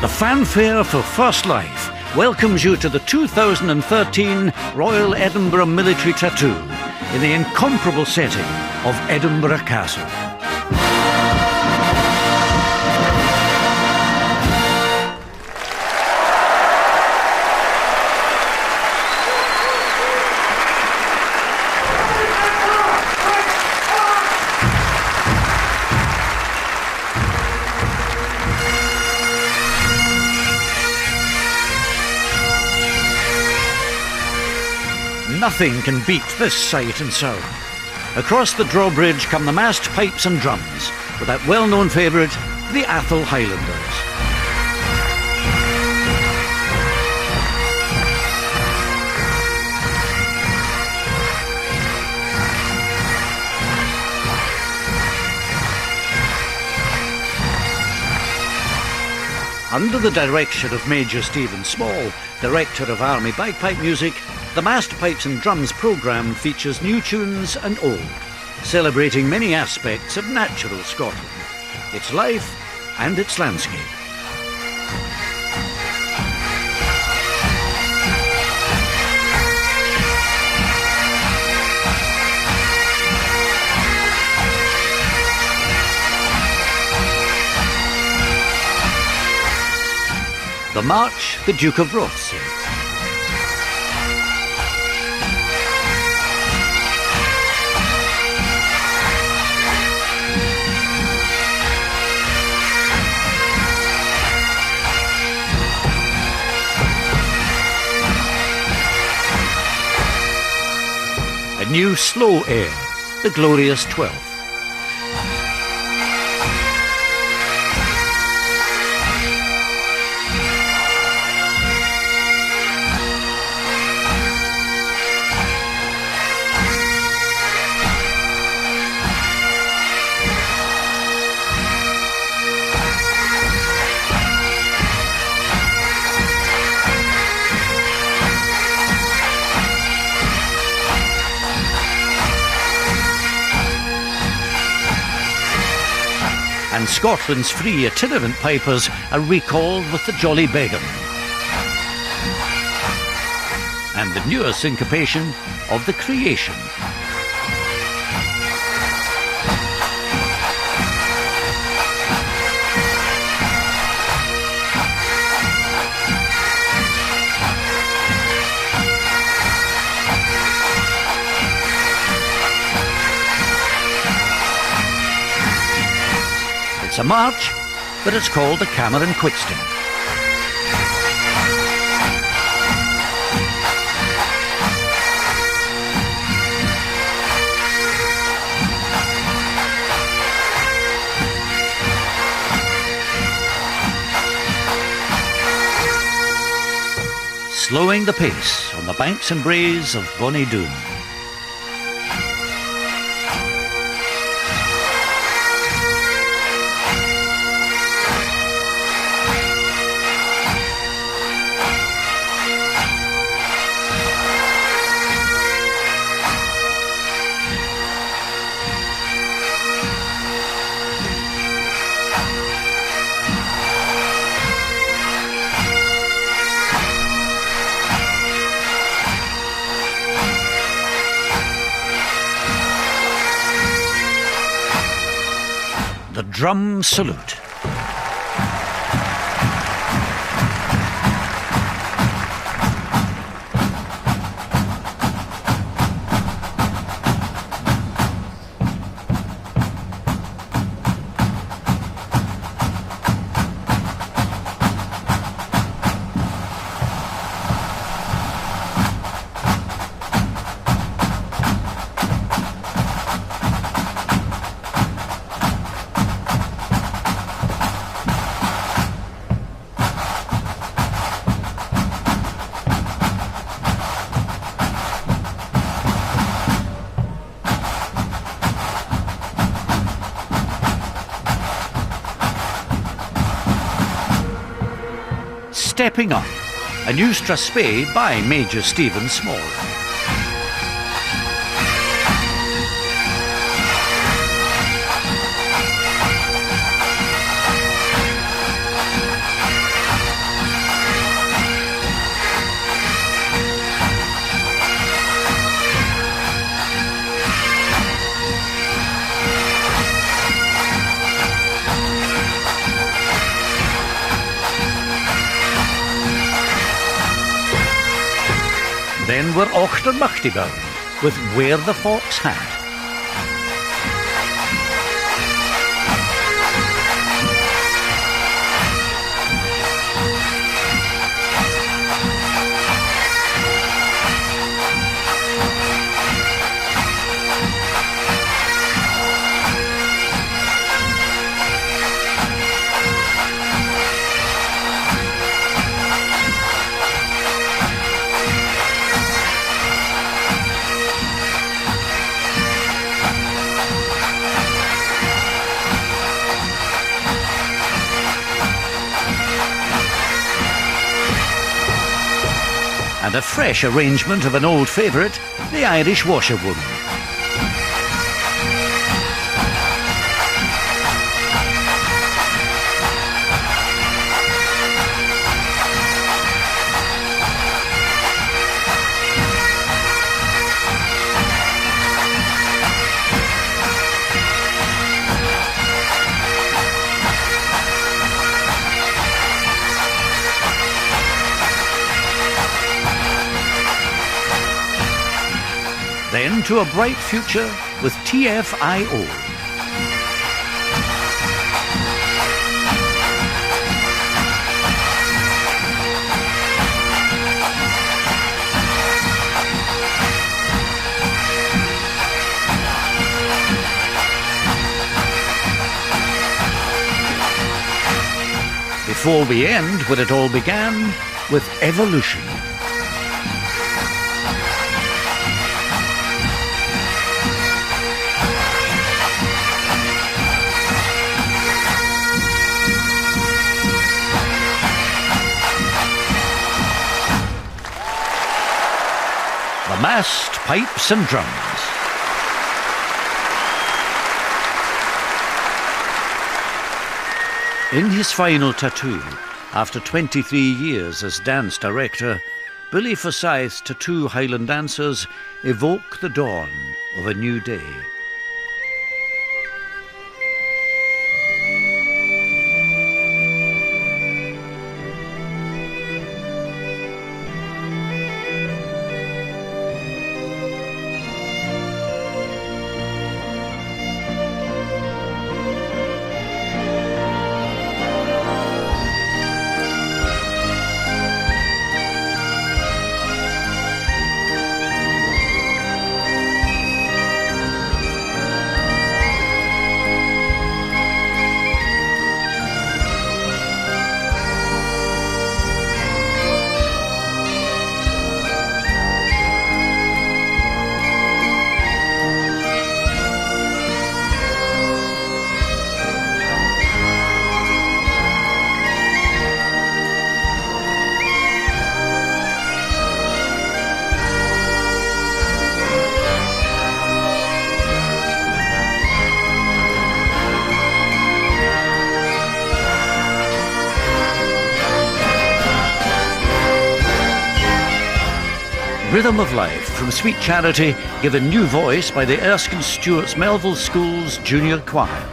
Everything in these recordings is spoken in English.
fanfare for First Life welcomes you to the 2013 Royal Edinburgh Military Tattoo in the incomparable setting of Edinburgh Castle. Nothing can beat this sight and sound. Across the drawbridge come the massed pipes and drums, with that well-known favourite, the Atholl Highlanders. Under the direction of Major Stephen Small, Director of Army Bagpipe Music, the Massed Pipes and Drums programme features new tunes and old, celebrating many aspects of natural Scotland, its life and its landscape. The march the Duke of Rothesay sings. A new slow air, the Glorious 12th. And Scotland's free itinerant pipers are recalled with the Jolly Begum. And the newer syncopation of the Creation. It's a march, but it's called the Cameron Quicksting. Slowing the pace on the banks and braes of Bonnie Doon. The Drum Salute. Stepping Up, a new strathspey by Major Stephen Small. then were Ochtermachtigern with Where the Fox Hat. And a fresh arrangement of an old favourite, the Irish Washerwoman. Then to a bright future with TFIO. Before we end where it all began, with Evolution. The Massed Pipes and Drums. In his final tattoo, after 23 years as dance director, Billy Forsyth's tattoo Highland dancers evoke the dawn of a new day. Rhythm of Life from Sweet Charity, given new voice by the Erskine Stewart's Melville School's Junior Choir.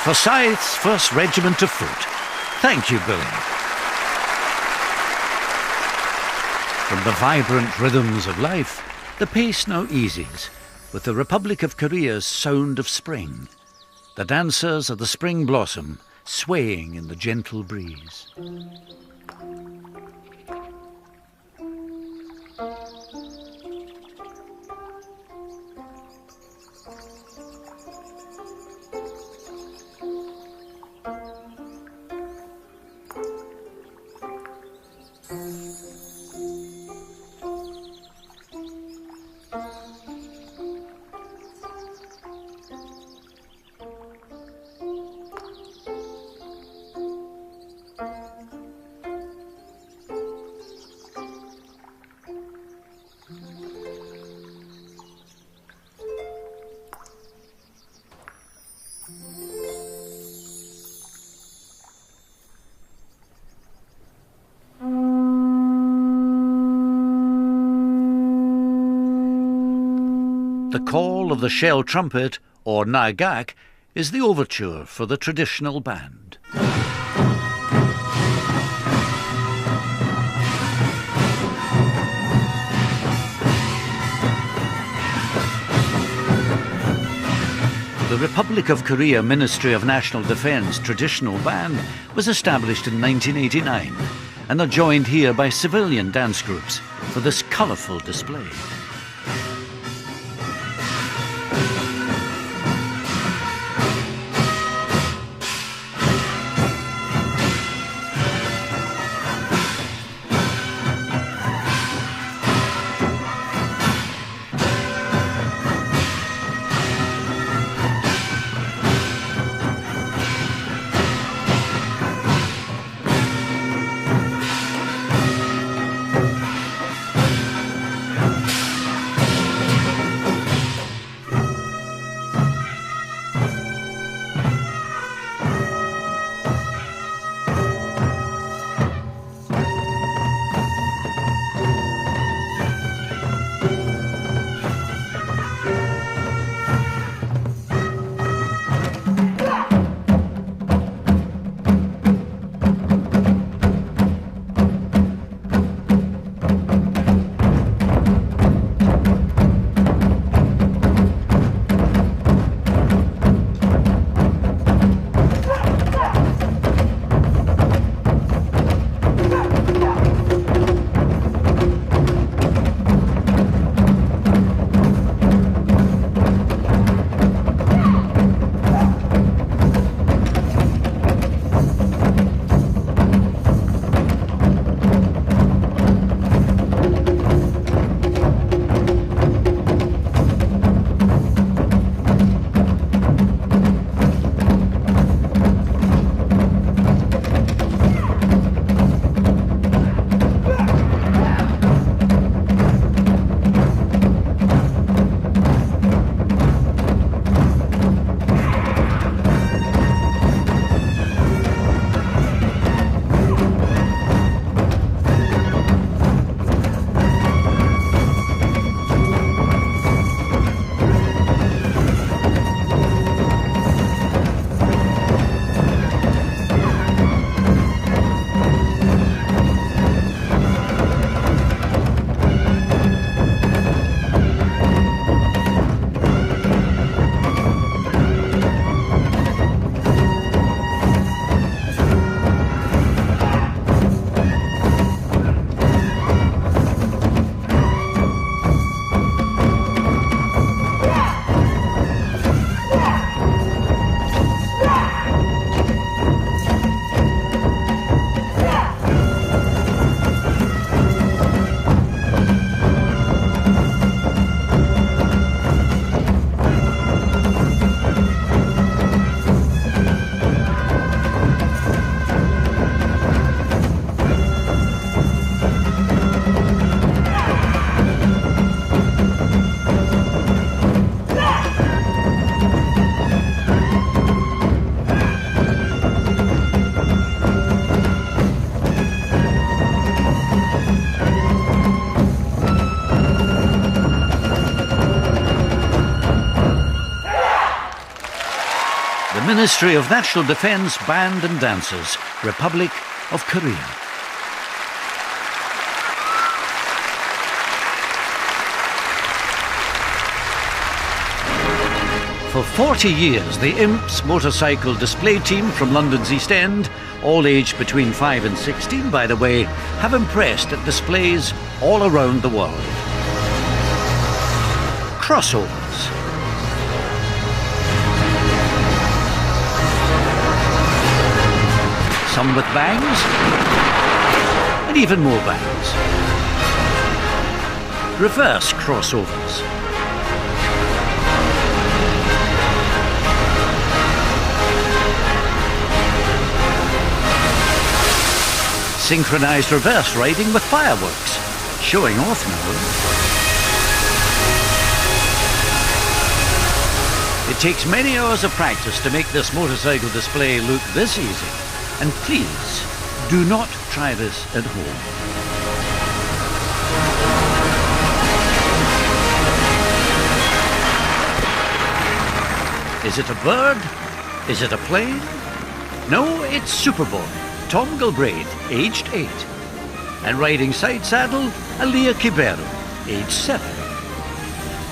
Forsyth's 1st Regiment of Foot. Thank you, Billy. From the vibrant rhythms of life, the pace now eases, with the Republic of Korea's sound of spring. The dancers of the spring blossom swaying in the gentle breeze. The call of the shell trumpet, or nagak, is the overture for the traditional band. The Republic of Korea Ministry of National Defence traditional band was established in 1989 and are joined here by civilian dance groups for this colourful display. Ministry of National Defence Band and Dancers, Republic of Korea. For 40 years, the Imps motorcycle display team from London's East End, all aged between 5 and 16 by the way, have impressed at displays all around the world. Crossovers. Some with bangs, and even more bangs. Reverse crossovers. Synchronised reverse riding with fireworks. Showing off now. It takes many hours of practice to make this motorcycle display look this easy. And please, do not try this at home. Is it a bird? Is it a plane? No, it's Superboy, Tom Galbraith, aged 8. And riding side saddle, Alia Kibero, aged 7.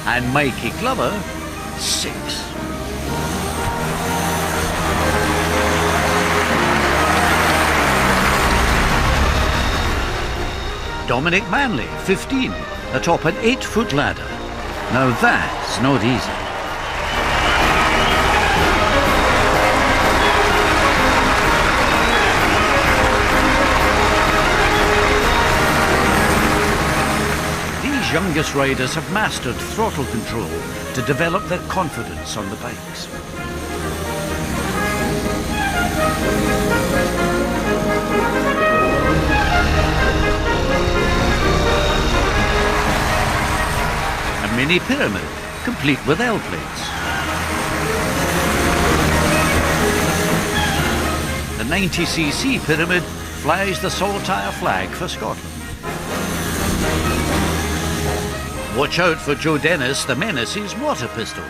And Mikey Glover, 6. Dominic Manley, 15, atop an 8-foot ladder. Now that's not easy. Youngest riders have mastered throttle control to develop their confidence on the bikes. A mini pyramid, complete with L plates. The 90cc pyramid flies the saltire flag for Scotland. Watch out for Joe Dennis, the Menace's water pistol.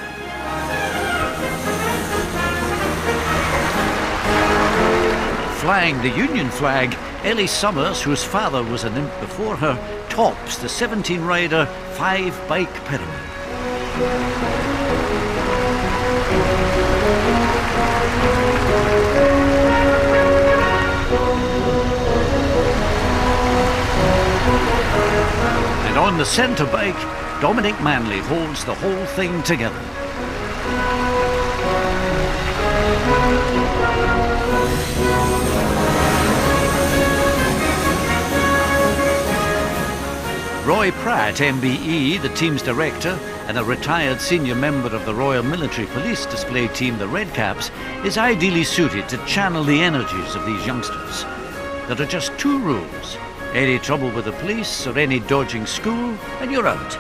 Flying the Union flag, Ellie Summers, whose father was an imp before her, tops the 17-rider 5-bike pyramid. And on the centre bike, Dominic Manley holds the whole thing together. Roy Pratt, MBE, the team's director, and a retired senior member of the Royal Military Police display team, the Redcaps, is ideally suited to channel the energies of these youngsters. There are just 2 rules. Any trouble with the police or any dodging school, and you're out.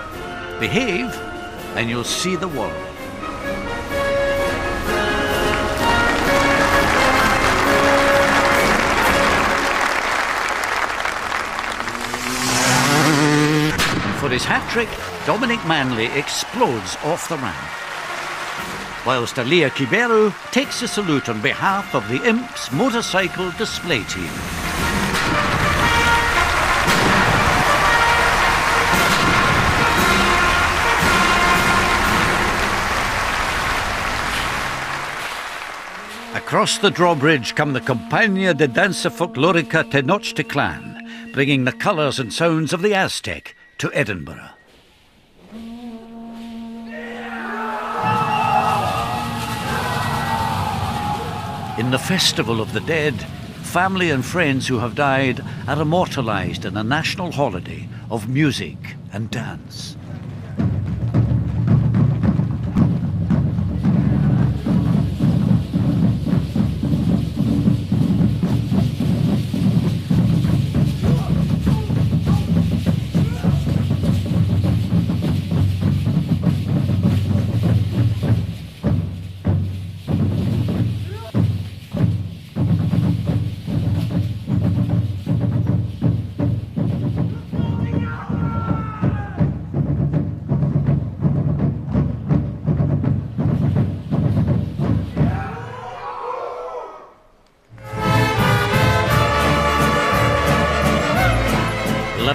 Behave, and you'll see the world. For his hat-trick, Dominic Manley explodes off the ramp, whilst Alia Kibero takes a salute on behalf of the Imps motorcycle display team. Across the drawbridge come the Compagnia de Danza Folclorica Tenochtitlan, bringing the colours and sounds of the Aztec to Edinburgh. In the Festival of the Dead, family and friends who have died are immortalised in a national holiday of music and dance.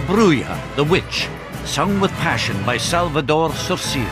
Bruja, the Witch, sung with passion by Salvador Sorcia.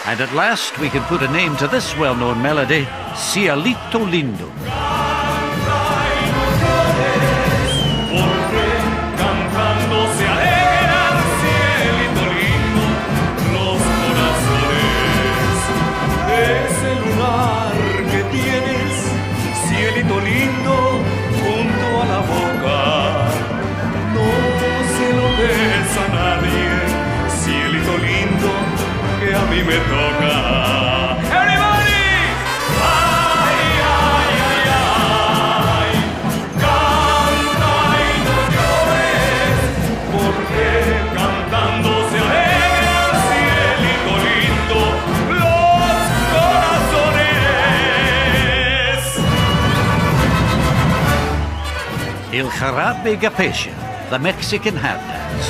And at last we can put a name to this well-known melody, Cielito Lindo. A mí me toca. Everybody! Ay, ay, ay, ay. Canta y no llores, porque cantando se alegra el cielito lindo, los corazones. El Jarabe Gapecha, the Mexican hand dance.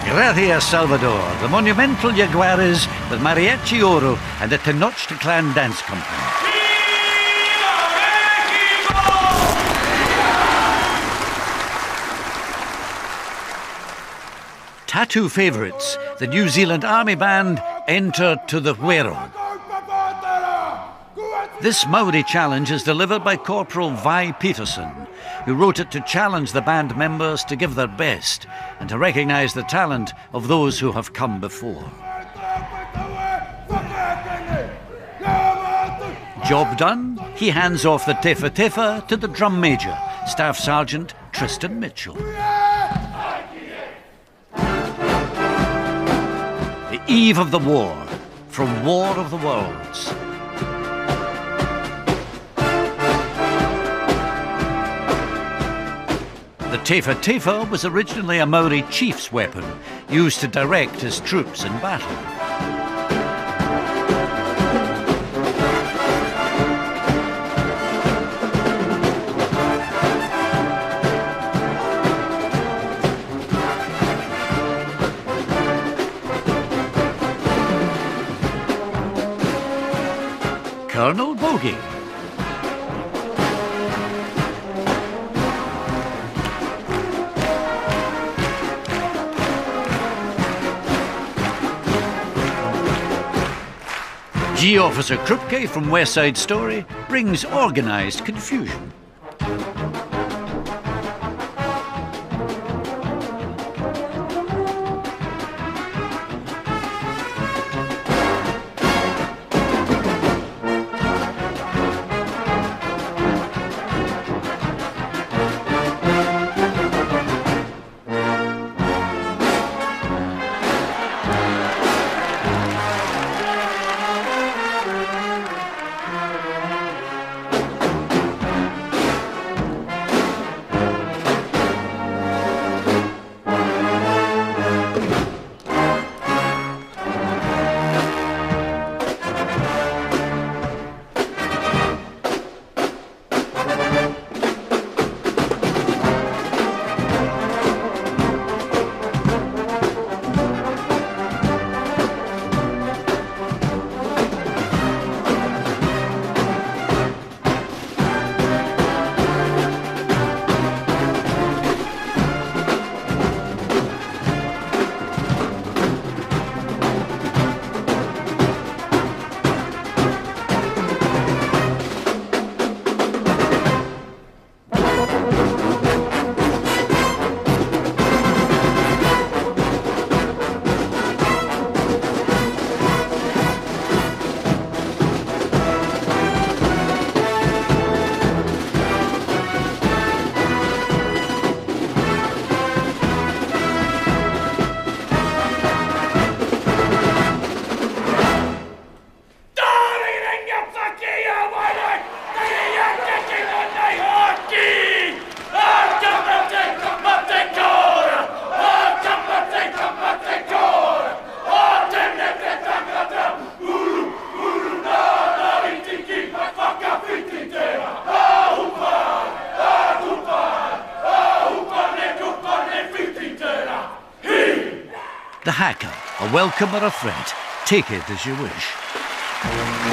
Gracias, Salvador, the monumental Jaguares with Mariachi Oro and the Tenochtitlan Dance Company. Tattoo favourites, the New Zealand Army Band enter to the Huero. This Maori challenge is delivered by Corporal Vi Peterson, who wrote it to challenge the band members to give their best and to recognise the talent of those who have come before. Job done, he hands off the tefa tefa to the drum major, Staff Sergeant Tristan Mitchell. The eve of the war, from War of the Worlds. The tefa tefa was originally a Maori chief's weapon, used to direct his troops in battle. Colonel Bogey. G Officer Krupke from West Side Story brings organised confusion. The hacker, a welcome or a threat. Take it as you wish.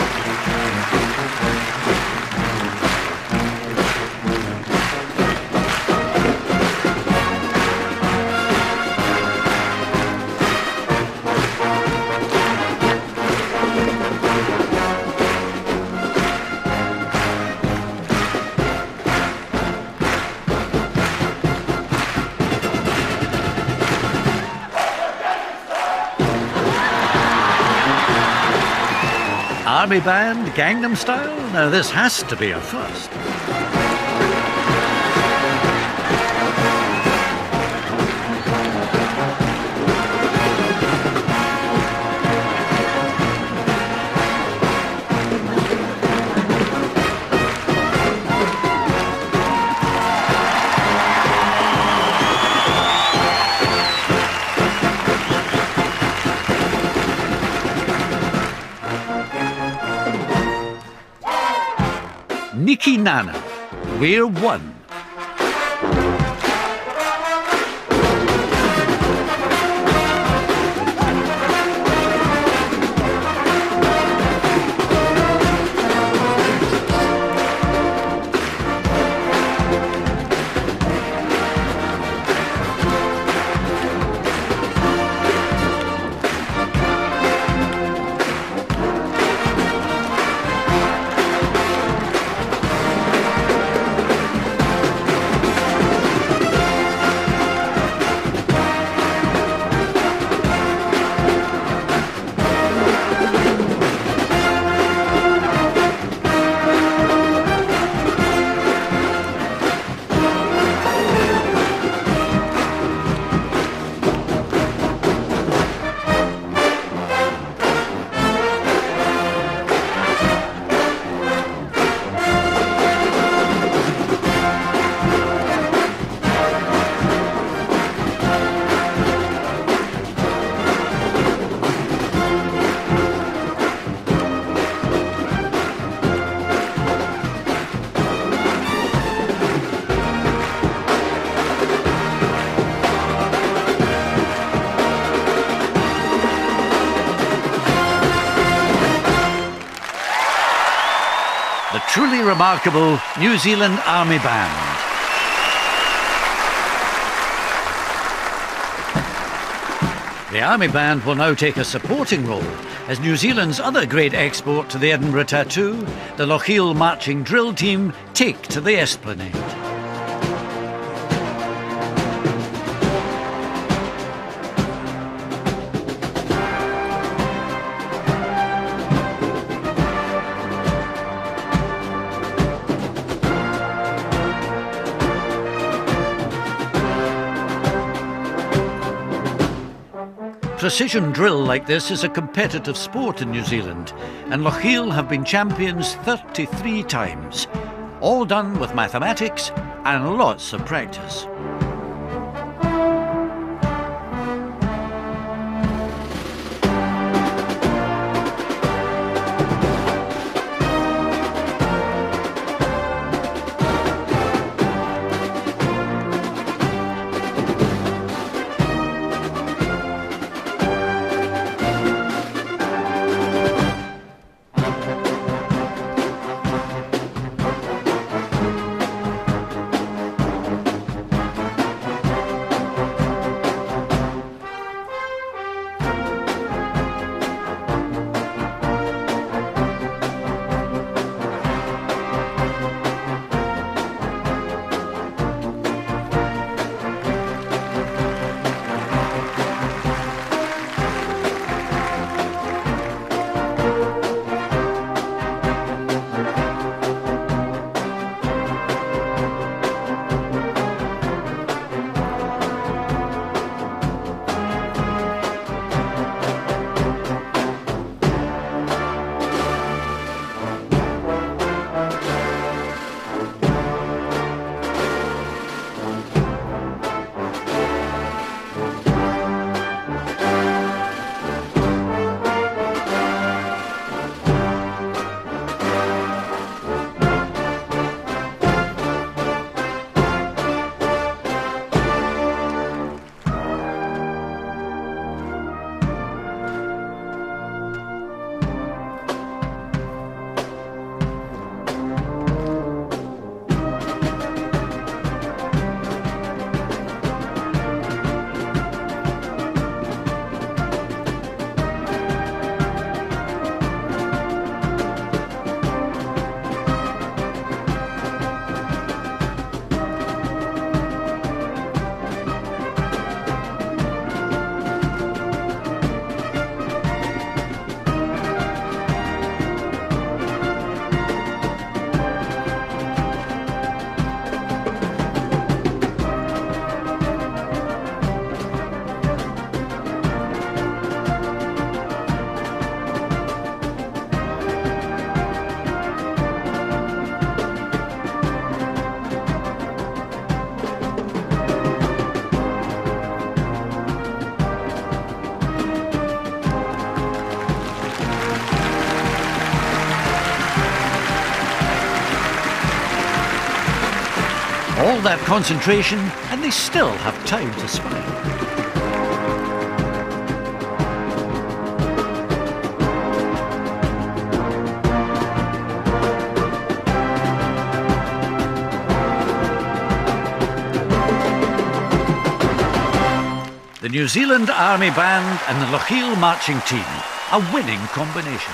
Army Band, Gangnam Style? Now this has to be a first. Nikki Nana, we're one. The truly remarkable New Zealand Army Band. The Army Band will now take a supporting role as New Zealand's other great export to the Edinburgh Tattoo, the Lochiel Marching Drill Team, take to the Esplanade. Precision drill like this is a competitive sport in New Zealand, and Lochiel have been champions 33 times, all done with mathematics and lots of practice. all that concentration and they still have time to smile. The New Zealand Army Band and the Lochiel Marching Team, a winning combination.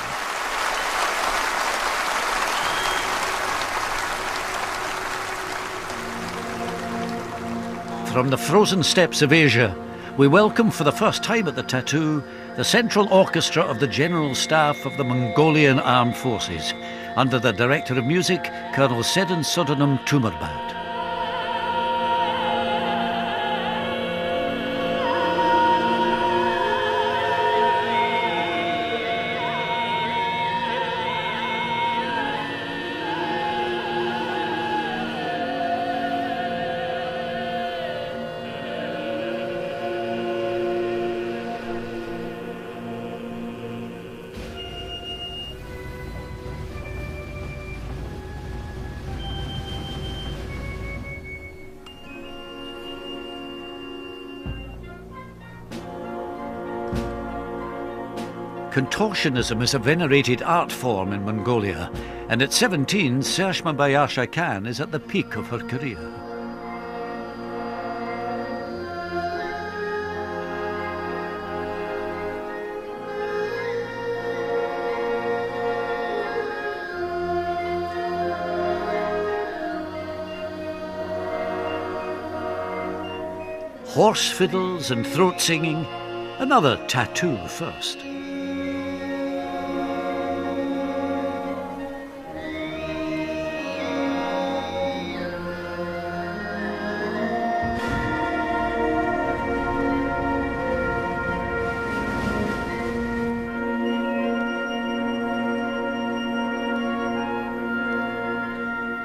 From the frozen steppes of Asia, we welcome for the first time at the Tattoo the Central Orchestra of the General Staff of the Mongolian Armed Forces, under the Director of Music, Colonel Sedin Sodonum Tumerbad. Contortionism is a venerated art form in Mongolia, and at 17, Sershma Bayasha Khan is at the peak of her career. Horse fiddles and throat singing, another tattoo first.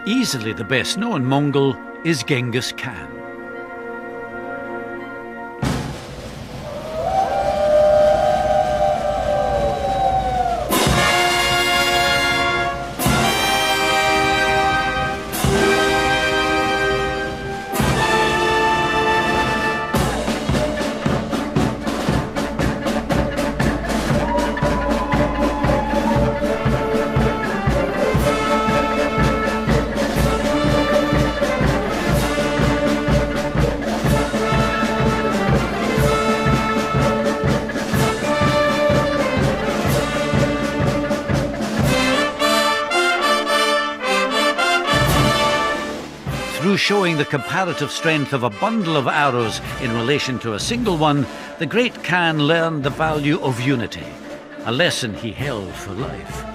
Easily the best known Mongol is Genghis Khan. Through showing the comparative strength of a bundle of arrows in relation to a single one, the great Khan learned the value of unity, a lesson he held for life.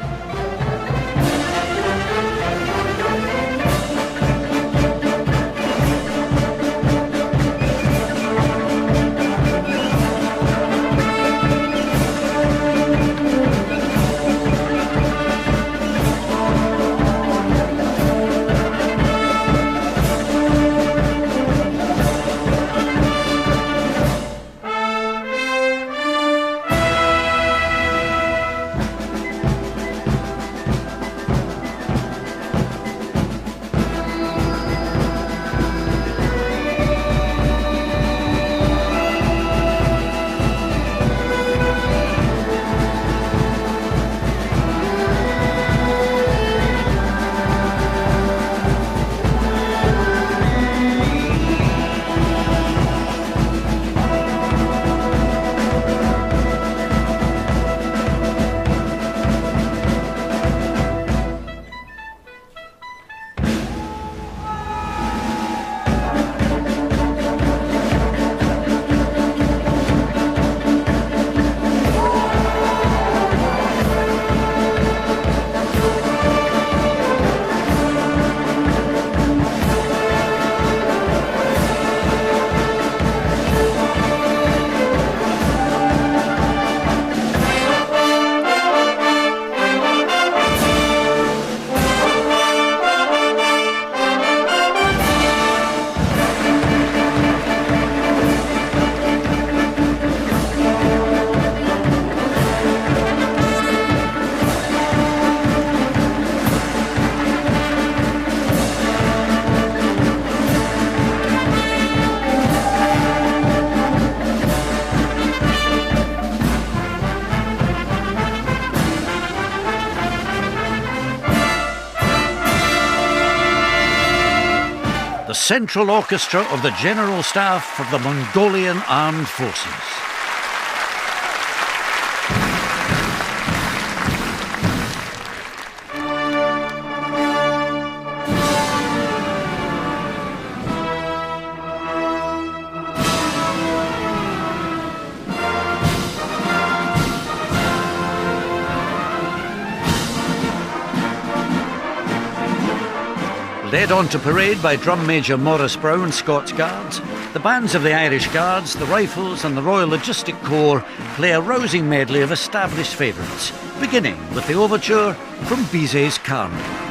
Central Orchestra of the General Staff of the Mongolian Armed Forces. Led on to parade by Drum Major Maurice Brown, Scots Guards, the bands of the Irish Guards, the Rifles and the Royal Logistic Corps play a rousing medley of established favourites, beginning with the overture from Bizet's Carnival.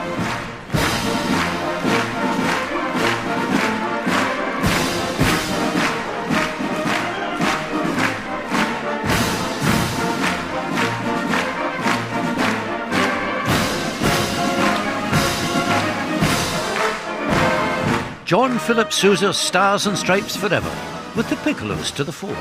John Philip Sousa's Stars and Stripes Forever, with the piccolos to the fore.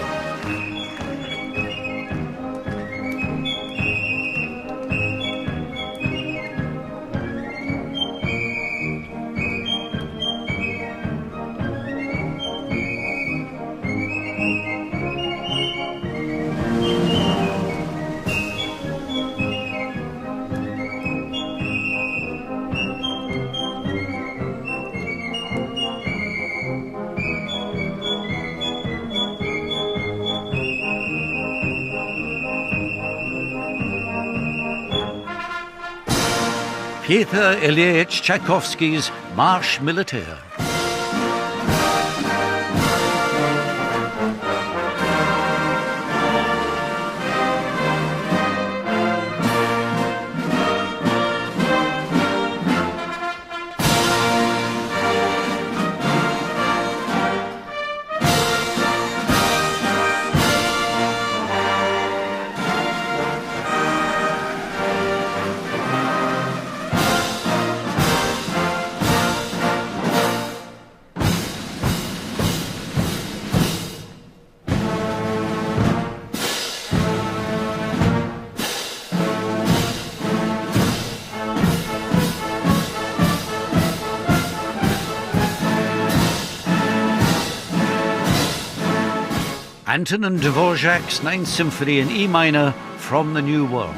Pyotr Ilyich Tchaikovsky's Marche Militaire. Antonin Dvorak's Ninth Symphony in E minor from the New World.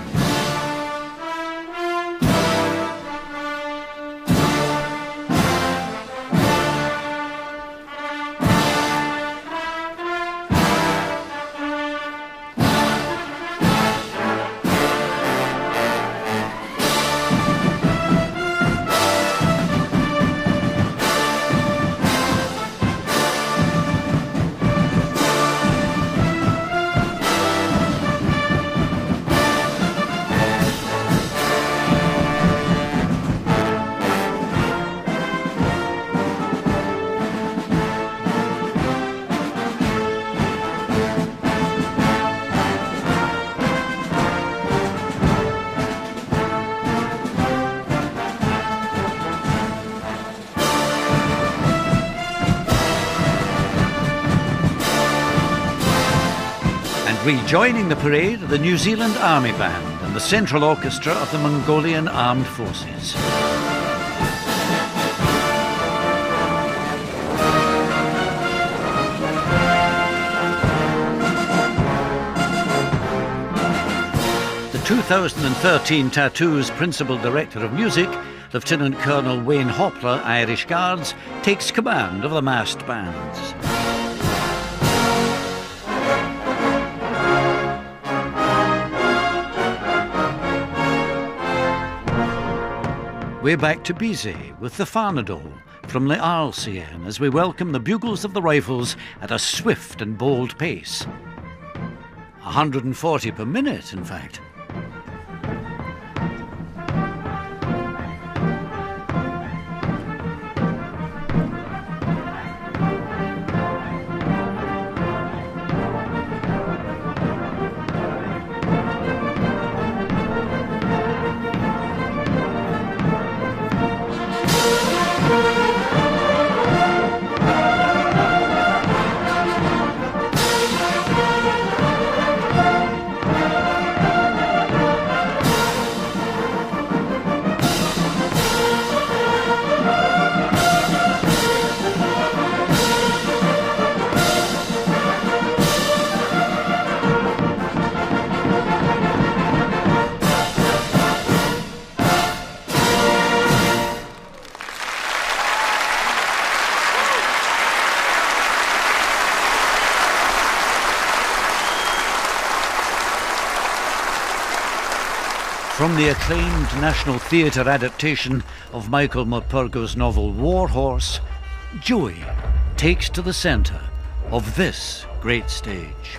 Rejoining the parade are the New Zealand Army Band and the Central Orchestra of the Mongolian Armed Forces. The 2013 Tattoo's Principal Director of Music, Lieutenant Colonel Wayne Hopler, Irish Guards, takes command of the massed bands. We're back to Bizet with the Farnadole from Le Arlesienne as we welcome the bugles of the Rifles at a swift and bold pace. 140 per minute, in fact. From the acclaimed National Theatre adaptation of Michael Morpurgo's novel War Horse, Joey takes to the centre of this great stage.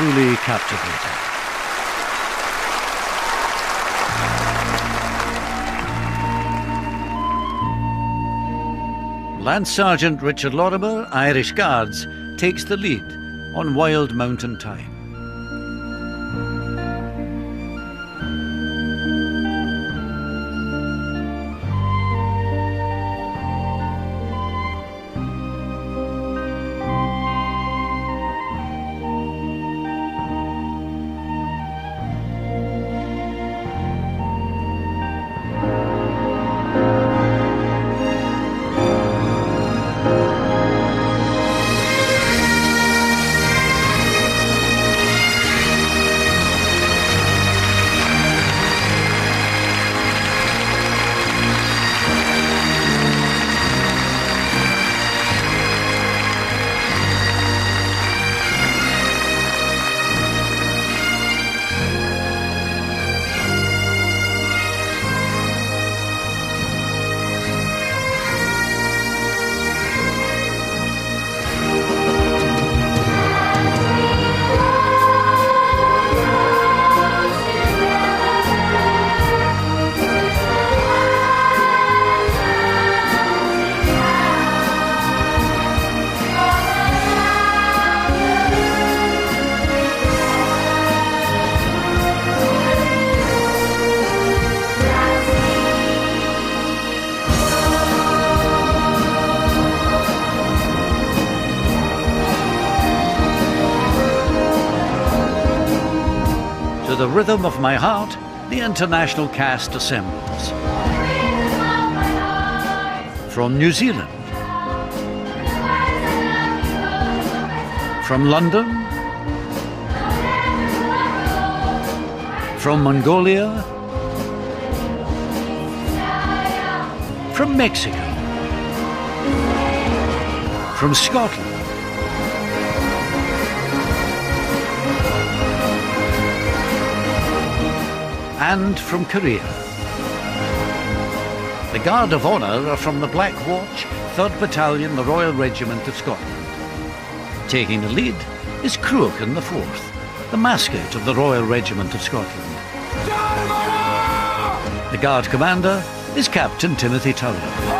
Truly captivating. Lance Sergeant Richard Lorimer, Irish Guards, takes the lead on Wild Mountain Thyme. To the rhythm of my heart, the international cast assembles. From New Zealand, from London, from Mongolia, from Mexico, from Scotland, and from Korea. The Guard of Honour are from the Black Watch, 3rd Battalion, the Royal Regiment of Scotland. Taking the lead is Cruachan the 4th, the mascot of the Royal Regiment of Scotland. The Guard Commander is Captain Timothy Towler.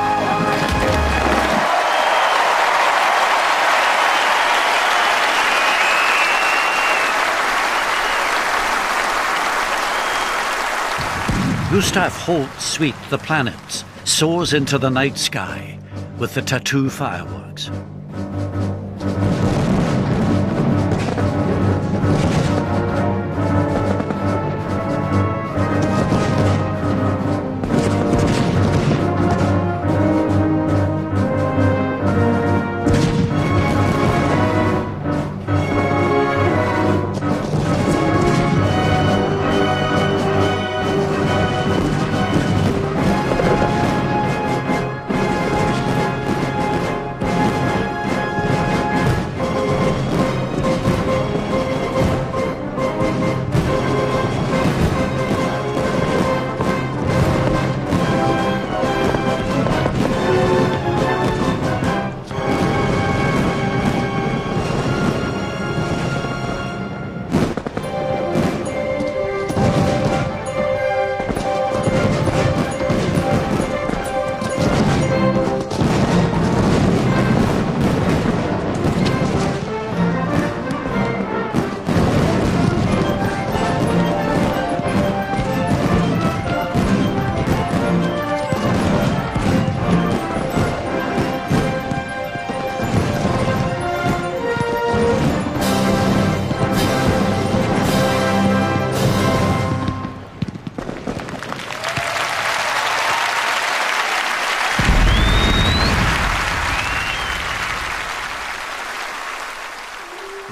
Gustav Holst's suite, The Planets, soars into the night sky with the tattoo fireworks.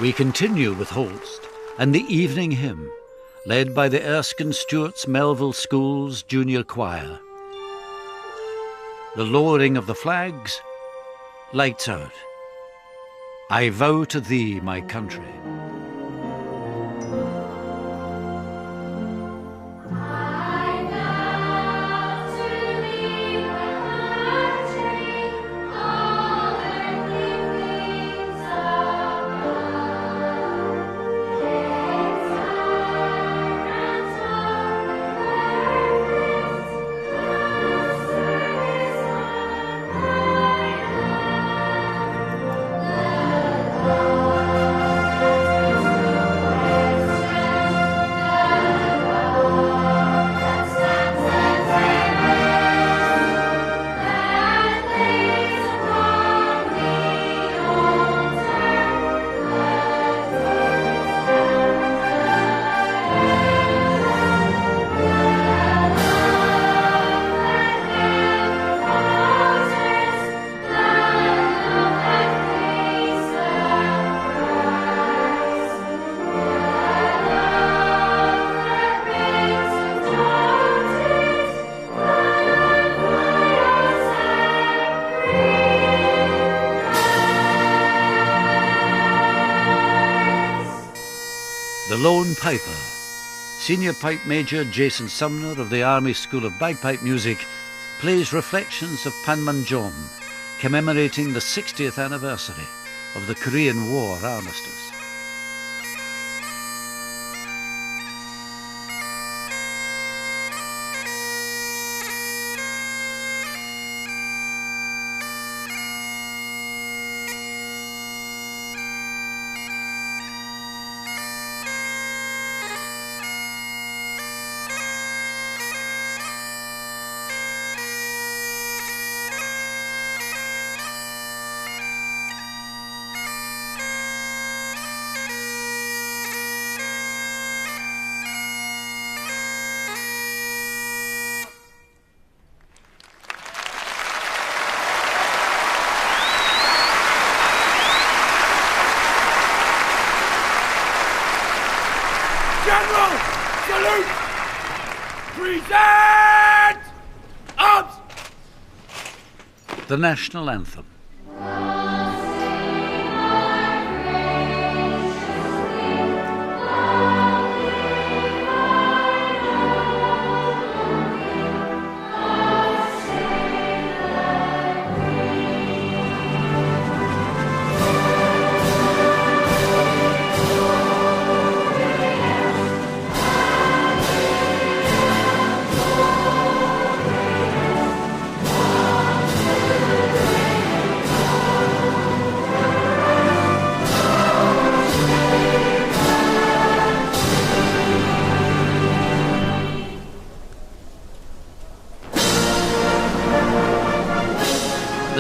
We continue with Holst and the Evening Hymn, led by the Erskine Stewart's Melville School's Junior Choir. The lowering of the flags, lights out. I vow to thee, my country. The Lone Piper. Senior Pipe Major Jason Sumner of the Army School of Bagpipe Music plays reflections of Panmunjom, commemorating the 60th anniversary of the Korean War armistice. General, salute! Present! Arms! The National Anthem.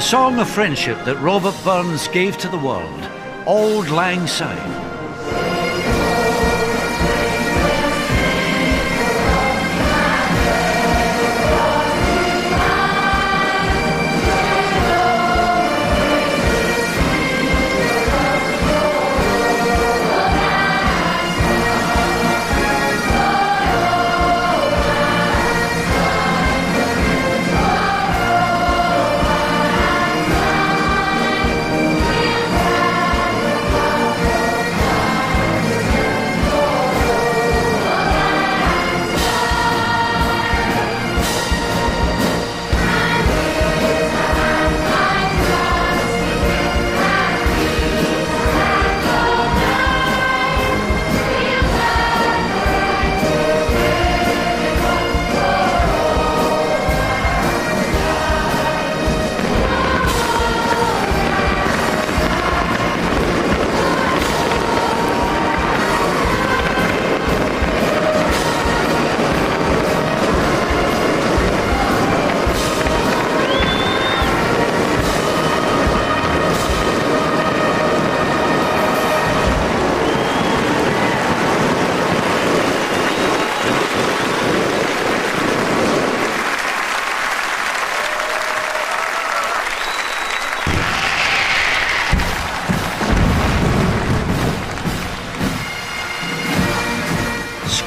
song of friendship that Robert Burns gave to the world, Auld Lang Syne.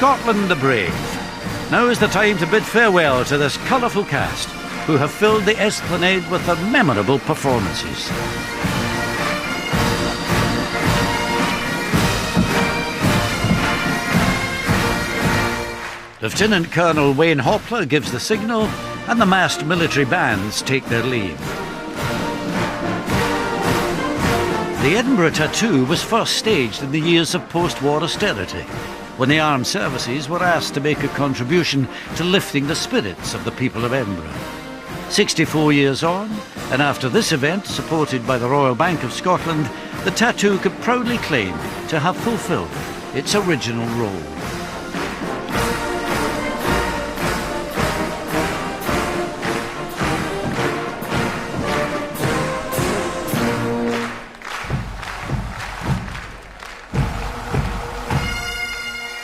Scotland the Brave. Now is the time to bid farewell to this colourful cast who have filled the Esplanade with their memorable performances. Lieutenant Colonel Wayne Hopler gives the signal and the massed military bands take their leave. The Edinburgh Tattoo was first staged in the years of post-war austerity, when the armed services were asked to make a contribution to lifting the spirits of the people of Edinburgh. 64 years on, and after this event, supported by the Royal Bank of Scotland, the Tattoo could proudly claim to have fulfilled its original role.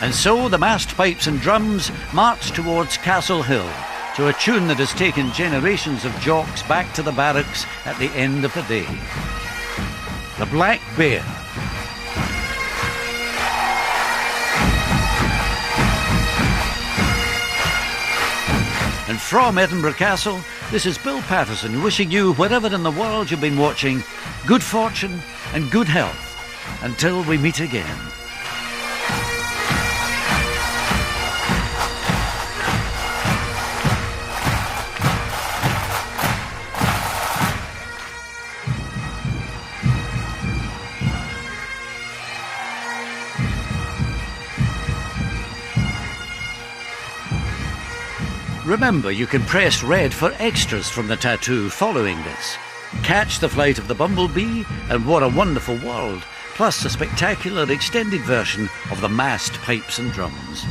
And so the massed pipes and drums march towards Castle Hill to a tune that has taken generations of jocks back to the barracks at the end of the day. The Black Bear. And from Edinburgh Castle, this is Bill Patterson wishing you, wherever in the world you've been watching, good fortune and good health until we meet again. Remember, you can press red for extras from the Tattoo following this. Catch the Flight of the Bumblebee and What a Wonderful World, plus a spectacular extended version of the massed pipes and drums.